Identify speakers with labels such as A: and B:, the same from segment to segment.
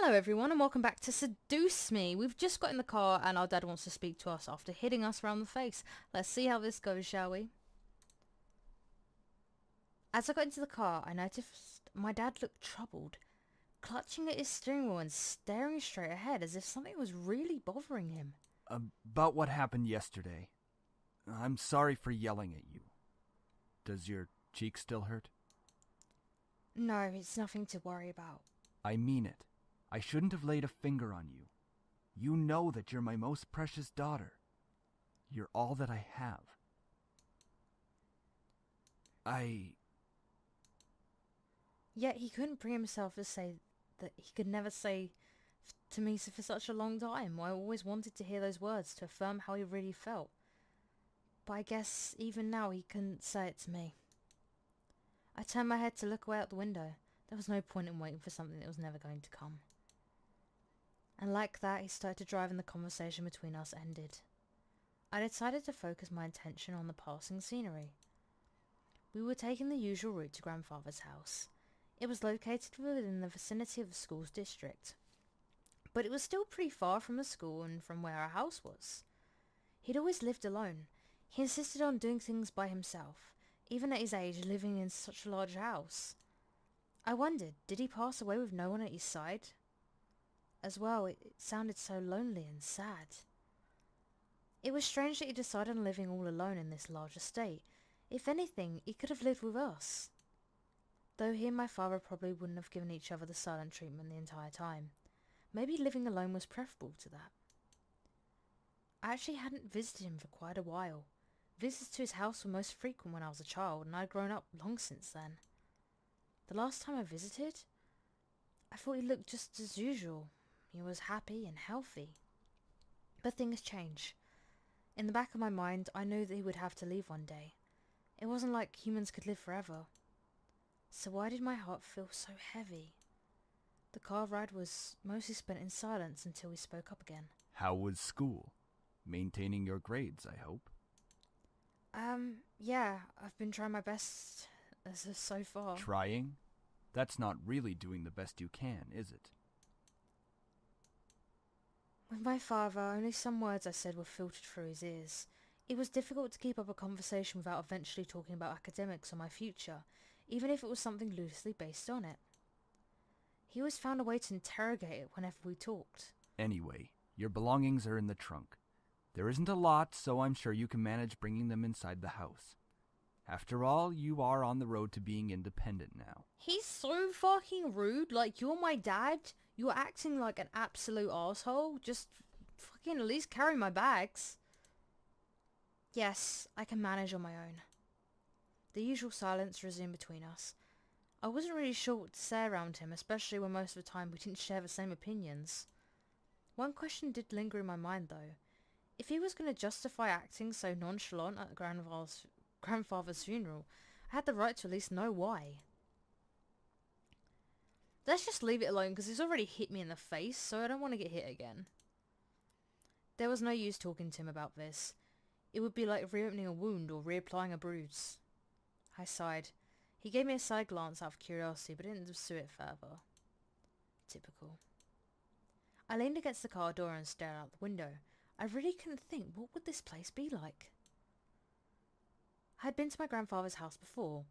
A: Hello everyone and welcome back to Seduce Me. We've just got in the car and our dad wants to speak to us after hitting us around the face. Let's see how this goes, shall we? As I got into the car, I noticed my dad looked troubled, clutching at his steering wheel and staring straight ahead as if something was really bothering him.
B: About what happened yesterday. I'm sorry for yelling at you. Does your cheek still hurt?
A: No, it's nothing to worry about.
B: I mean it. I shouldn't have laid a finger on you. You know that you're my most precious daughter. You're all that I have.
A: Yet he couldn't bring himself to say that he could never say to me for such a long time. I always wanted to hear those words to affirm how he really felt. But I guess even now he couldn't say it to me. I turned my head to look away out the window. There was no point in waiting for something that was never going to come. And like that, he started to drive and the conversation between us ended. I decided to focus my attention on the passing scenery. We were taking the usual route to grandfather's house. It was located within the vicinity of the school's district, but it was still pretty far from the school and from where our house was. He'd always lived alone. He insisted on doing things by himself, even at his age living in such a large house. I wondered, did he pass away with no one at his side? As well, it sounded so lonely and sad. It was strange that he decided on living all alone in this large estate. If anything, he could have lived with us. Though he and my father probably wouldn't have given each other the silent treatment the entire time. Maybe living alone was preferable to that. I actually hadn't visited him for quite a while. Visits to his house were most frequent when I was a child, and I'd grown up long since then. The last time I visited, I thought he looked just as usual. He was happy and healthy. But things change. In the back of my mind, I knew that he would have to leave one day. It wasn't like humans could live forever. So why did my heart feel so heavy? The car ride was mostly spent in silence until we spoke up again.
B: How was school? Maintaining your grades, I hope.
A: Yeah, I've been trying my best so far.
B: Trying? That's not really doing the best you can, is it?
A: With my father, only some words I said were filtered through his ears. It was difficult to keep up a conversation without eventually talking about academics or my future, even if it was something loosely based on it. He always found a way to interrogate it whenever we talked.
B: Anyway, your belongings are in the trunk. There isn't a lot, so I'm sure you can manage bringing them inside the house. After all, you are on the road to being independent now.
A: He's so fucking rude. Like, you're my dad. You're acting like an absolute asshole. Just fucking at least carry my bags. Yes, I can manage on my own. The usual silence resumed between us. I wasn't really sure what to say around him, especially when most of the time we didn't share the same opinions. One question did linger in my mind, though. If he was going to justify acting so nonchalant at grandfather's funeral, I had the right to at least know why. Let's just leave it alone because he's already hit me in the face, so I don't want to get hit again. There was no use talking to him about this. It would be like reopening a wound or reapplying a bruise. I sighed. He gave me a side glance out of curiosity, but didn't pursue it further. Typical. I leaned against the car door and stared out the window. I really couldn't think, what would this place be like? I had been to my grandfather's house before,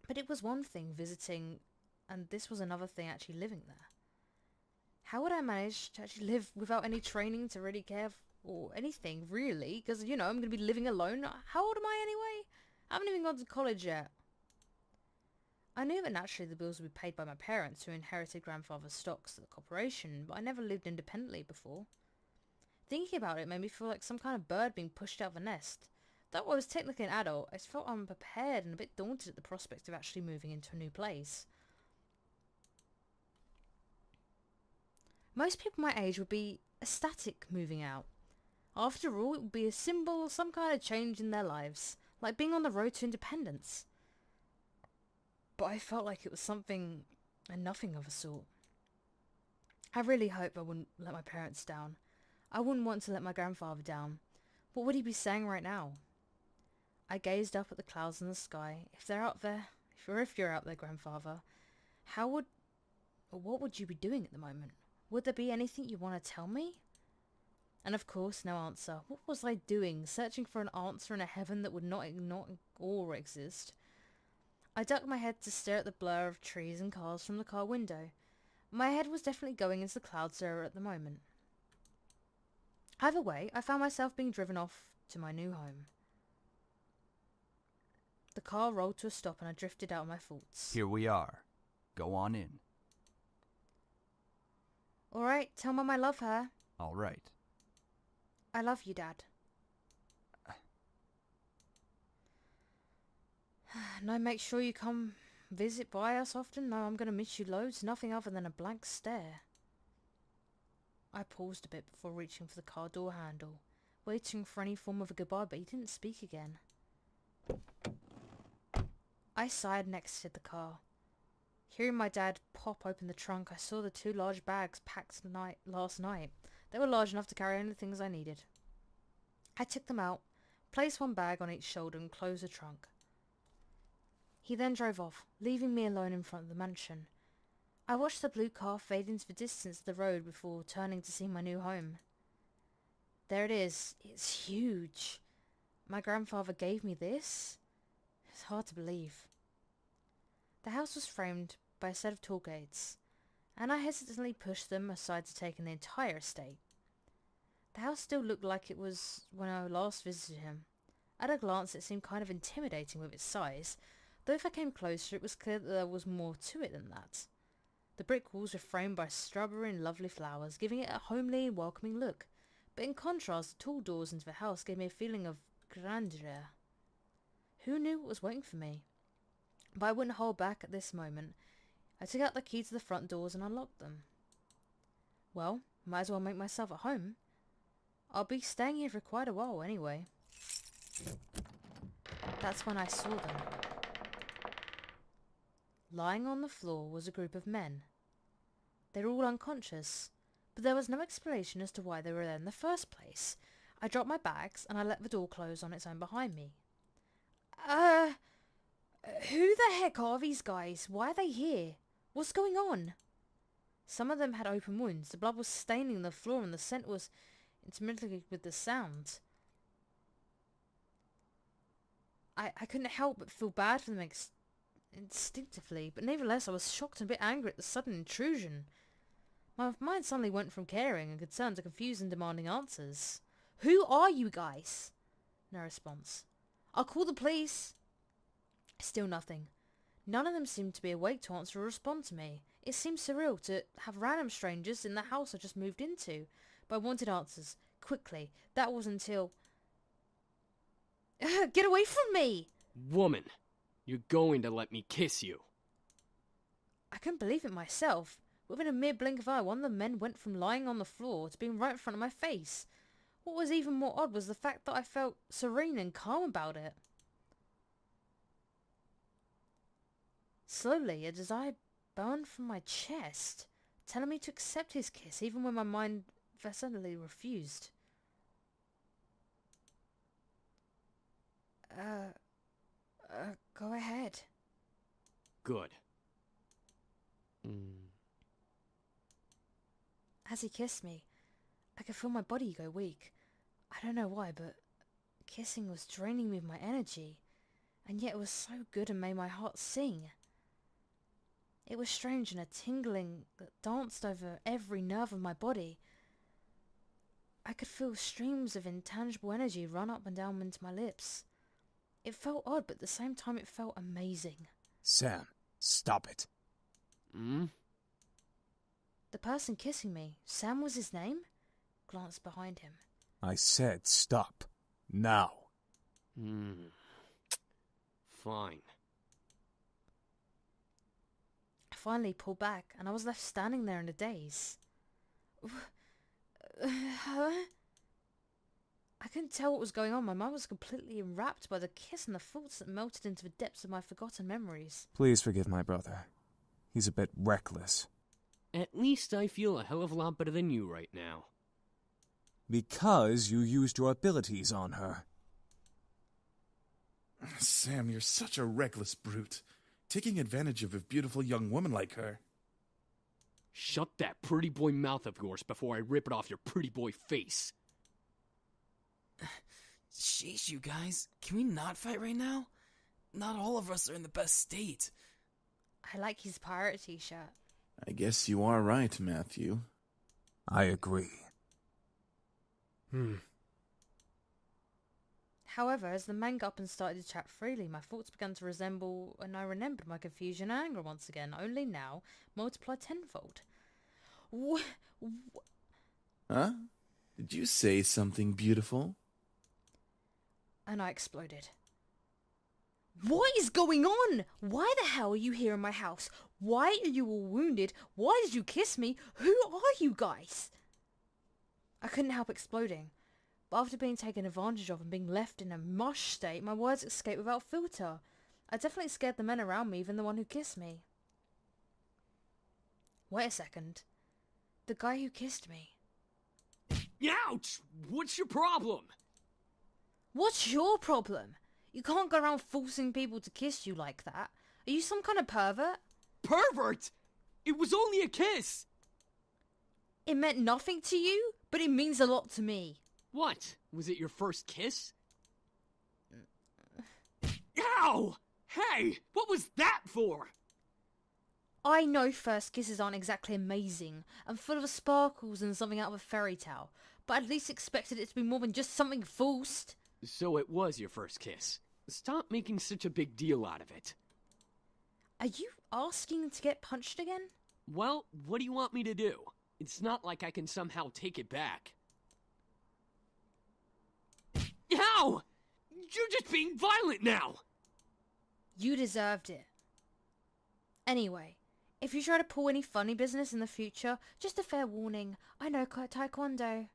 A: but it was one thing visiting, and this was another thing actually living there. How would I manage to actually live without any training to really care or anything, really? Because, I'm going to be living alone. How old am I anyway? I haven't even gone to college yet. I knew that naturally the bills would be paid by my parents who inherited grandfather's stocks at the corporation, but I never lived independently before. Thinking about it made me feel like some kind of bird being pushed out of a nest. Though I was technically an adult, I felt unprepared and a bit daunted at the prospect of actually moving into a new place. Most people my age would be ecstatic moving out. After all, it would be a symbol of some kind of change in their lives, like being on the road to independence. But I felt like it was something and nothing of a sort. I really hoped I wouldn't let my parents down. I wouldn't want to let my grandfather down. What would he be saying right now? I gazed up at the clouds in the sky. If they're out there, if you're out there, grandfather, what would you be doing at the moment? Would there be anything you want to tell me? And of course, no answer. What was I doing, searching for an answer in a heaven that would not ignore or exist? I ducked my head to stare at the blur of trees and cars from the car window. My head was definitely going into the clouds era at the moment. Either way, I found myself being driven off to my new home. The car rolled to a stop and I drifted out of my thoughts.
B: Here we are. Go on in.
A: Alright, tell Mum I love her.
B: All right.
A: I love you, Dad. No, make sure you come visit by us often. No, I'm going to miss you loads. Nothing other than a blank stare. I paused a bit before reaching for the car door handle, waiting for any form of a goodbye, but he didn't speak again. I sighed and exited the car. Hearing my dad pop open the trunk, I saw the 2 large bags packed last night. They were large enough to carry only the things I needed. I took them out, placed one bag on each shoulder and closed the trunk. He then drove off, leaving me alone in front of the mansion. I watched the blue car fade into the distance of the road before turning to see my new home. There it is. It's huge. My grandfather gave me this? It's hard to believe. The house was framed by a set of tall gates, and I hesitantly pushed them aside to take in the entire estate. The house still looked like it was when I last visited him. At a glance it seemed kind of intimidating with its size, though if I came closer it was clear that there was more to it than that. The brick walls were framed by strawberry and lovely flowers, giving it a homely and welcoming look, but in contrast the tall doors into the house gave me a feeling of grandeur. Who knew what was waiting for me? But I wouldn't hold back at this moment. I took out the key to the front doors and unlocked them. Well, might as well make myself at home. I'll be staying here for quite a while anyway. That's when I saw them. Lying on the floor was a group of men. They were all unconscious, but there was no explanation as to why they were there in the first place. I dropped my bags and I let the door close on its own behind me. Who the heck are these guys? Why are they here? What's going on? Some of them had open wounds. The blood was staining the floor and the scent was intermingled with the sound. I couldn't help but feel bad for them instinctively, but nevertheless I was shocked and a bit angry at the sudden intrusion. My mind suddenly went from caring and concerned to confused and demanding answers. Who are you guys? No response. I'll call the police. Still nothing. None of them seemed to be awake to answer or respond to me. It seemed surreal to have random strangers in the house I just moved into, but I wanted answers, quickly. That was until... Get away from me!
C: Woman, you're going to let me kiss you.
A: I couldn't believe it myself. Within a mere blink of eye, one of the men went from lying on the floor to being right in front of my face. What was even more odd was the fact that I felt serene and calm about it. Slowly, a desire burned from my chest, telling me to accept his kiss even when my mind vehemently refused. Go ahead.
C: Good.
A: As he kissed me, I could feel my body go weak. I don't know why, but kissing was draining me of my energy, and yet it was so good and made my heart sing. It was strange and a tingling that danced over every nerve of my body. I could feel streams of intangible energy run up and down into my lips. It felt odd, but at the same time it felt amazing.
D: Sam, stop it.
A: The person kissing me, Sam was his name? Glanced behind him.
D: I said stop. Now.
C: Fine.
A: I finally pulled back, and I was left standing there in a daze. Huh? I couldn't tell what was going on. My mind was completely enwrapped by the kiss and the thoughts that melted into the depths of my forgotten memories.
D: Please forgive my brother. He's a bit reckless.
C: At least I feel a hell of a lot better than you right now.
D: Because you used your abilities on her.
E: Sam, you're such a reckless brute. Taking advantage of a beautiful young woman like her.
C: Shut that pretty boy mouth of yours before I rip it off your pretty boy face.
E: Sheesh, you guys. Can we not fight right now? Not all of us are in the best state.
A: I like his pirate t-shirt.
F: I guess you are right, Matthew.
D: I agree.
A: However, as the men got up and started to chat freely, my thoughts began to resemble, and I remembered my confusion and anger once again, only now multiplied tenfold.
F: Huh? Did you say something beautiful?
A: And I exploded. What is going on? Why the hell are you here in my house? Why are you all wounded? Why did you kiss me? Who are you guys? I couldn't help exploding. But after being taken advantage of and being left in a mush state, my words escaped without filter. I definitely scared the men around me, even the one who kissed me. Wait a second. The guy who kissed me.
C: Ouch! What's your problem?
A: What's your problem? You can't go around forcing people to kiss you like that. Are you some kind of pervert?
C: Pervert! It was only a kiss!
A: It meant nothing to you, but it means a lot to me.
C: What? Was it your first kiss? Ow! Hey! What was that for?
A: I know first kisses aren't exactly amazing and full of sparkles and something out of a fairy tale, but I at least expected it to be more than just something forced.
C: So it was your first kiss. Stop making such a big deal out of it.
A: Are you asking to get punched again?
C: Well, what do you want me to do? It's not like I can somehow take it back. Ow! You're just being violent now!
A: You deserved it. Anyway, if you try to pull any funny business in the future, just a fair warning, I know taekwondo.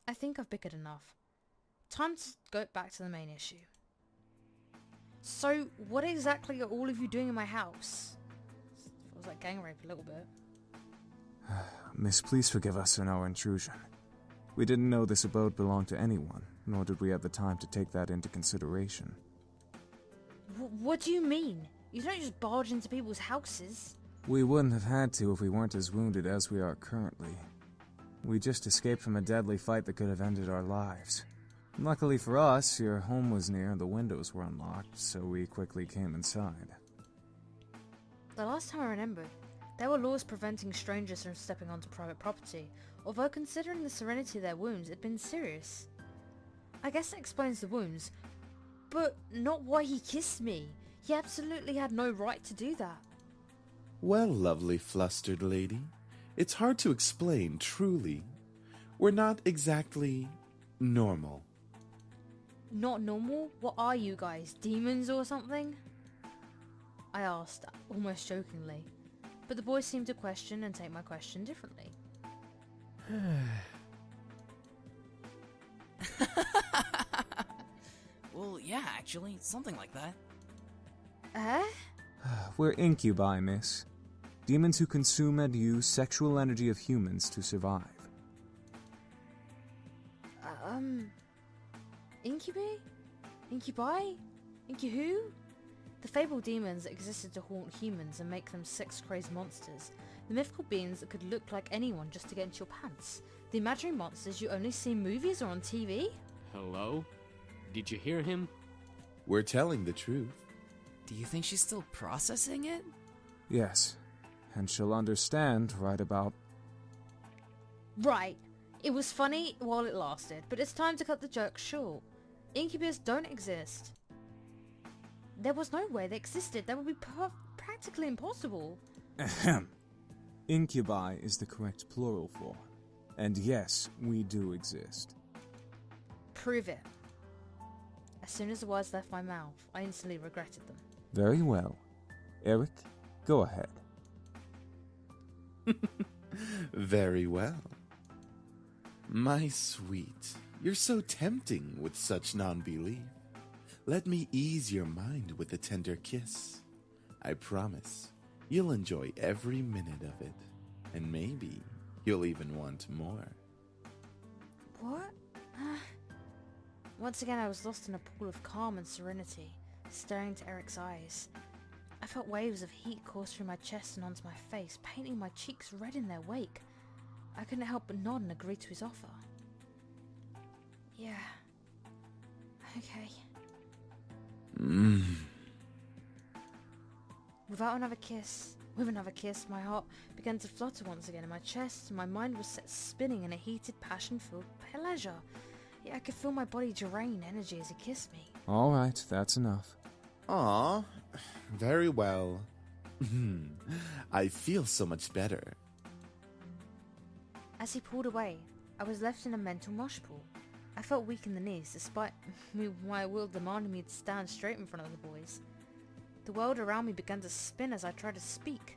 A: I think I've bickered enough. Time to go back to the main issue. So, what exactly are all of you doing in my house? Feels like gang rape a little bit.
D: Miss, please forgive us in our intrusion. We didn't know this abode belonged to anyone, nor did we have the time to take that into consideration.
A: What do you mean? You don't just barge into people's houses.
D: We wouldn't have had to if we weren't as wounded as we are currently. We just escaped from a deadly fight that could have ended our lives. Luckily for us, your home was near and the windows were unlocked, so we quickly came inside.
A: The last time I remembered, there were laws preventing strangers from stepping onto private property, although considering the severity of their wounds, it'd been serious. I guess that explains the wounds, but not why he kissed me. He absolutely had no right to do that.
F: Well, lovely flustered lady, it's hard to explain, truly. We're not exactly normal.
A: Not normal? What are you guys, demons or something? I asked, almost jokingly, but the boys seemed to question and take my question differently.
E: Well, yeah, actually, something like that.
D: We're incubi, miss. Demons who consume and use sexual energy of humans to survive.
A: Incubi? Incubi? Incu-who? The fabled demons that existed to haunt humans and make them sex-crazed monsters. The mythical beings that could look like anyone just to get into your pants. The imaginary monsters you only see in movies or on TV?
C: Hello? Did you hear him?
F: We're telling the truth.
E: Do you think she's still processing it?
D: Yes, and she'll understand right about...
A: Right. It was funny while it lasted, but it's time to cut the joke short. Incubus don't exist. There was no way they existed. That would be practically impossible.
D: Ahem. Incubi is the correct plural form. And yes, we do exist.
A: Prove it. As soon as the words left my mouth, I instantly regretted them.
D: Very well. Eric, go ahead.
F: Very well. My sweet, you're so tempting with such non-belief. Let me ease your mind with a tender kiss. I promise you'll enjoy every minute of it, and maybe you'll even want more.
A: What? Once again, I was lost in a pool of calm and serenity, staring into Eric's eyes. I felt waves of heat course through my chest and onto my face, painting my cheeks red in their wake. I couldn't help but nod and agree to his offer. Yeah. Okay. With another kiss, my heart began to flutter once again in my chest, and my mind was set spinning in a heated, passion-filled pleasure. Yet I could feel my body drain energy as he kissed me.
D: All right, that's enough.
F: Aw, very well. I feel so much better.
A: As he pulled away, I was left in a mental mush pool. I felt weak in the knees, despite my will demanding me to stand straight in front of the boys. The world around me began to spin as I tried to speak.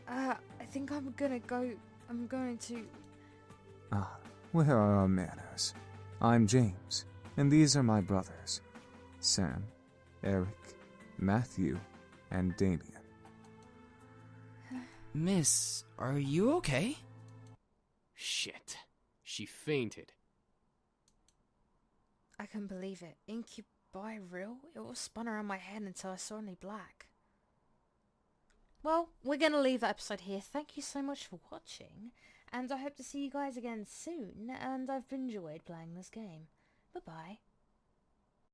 A: I think I'm going to...
D: Ah, where are our manners? I'm James, and these are my brothers, Sam, Eric, Matthew, and Damien.
E: Miss, are you okay?
C: Shit. She fainted.
A: I couldn't believe it. Incubi real? It all spun around my head until I saw only black. Well, we're going to leave that episode here. Thank you so much for watching, and I hope to see you guys again soon, and I've enjoyed playing this game. Bye-bye.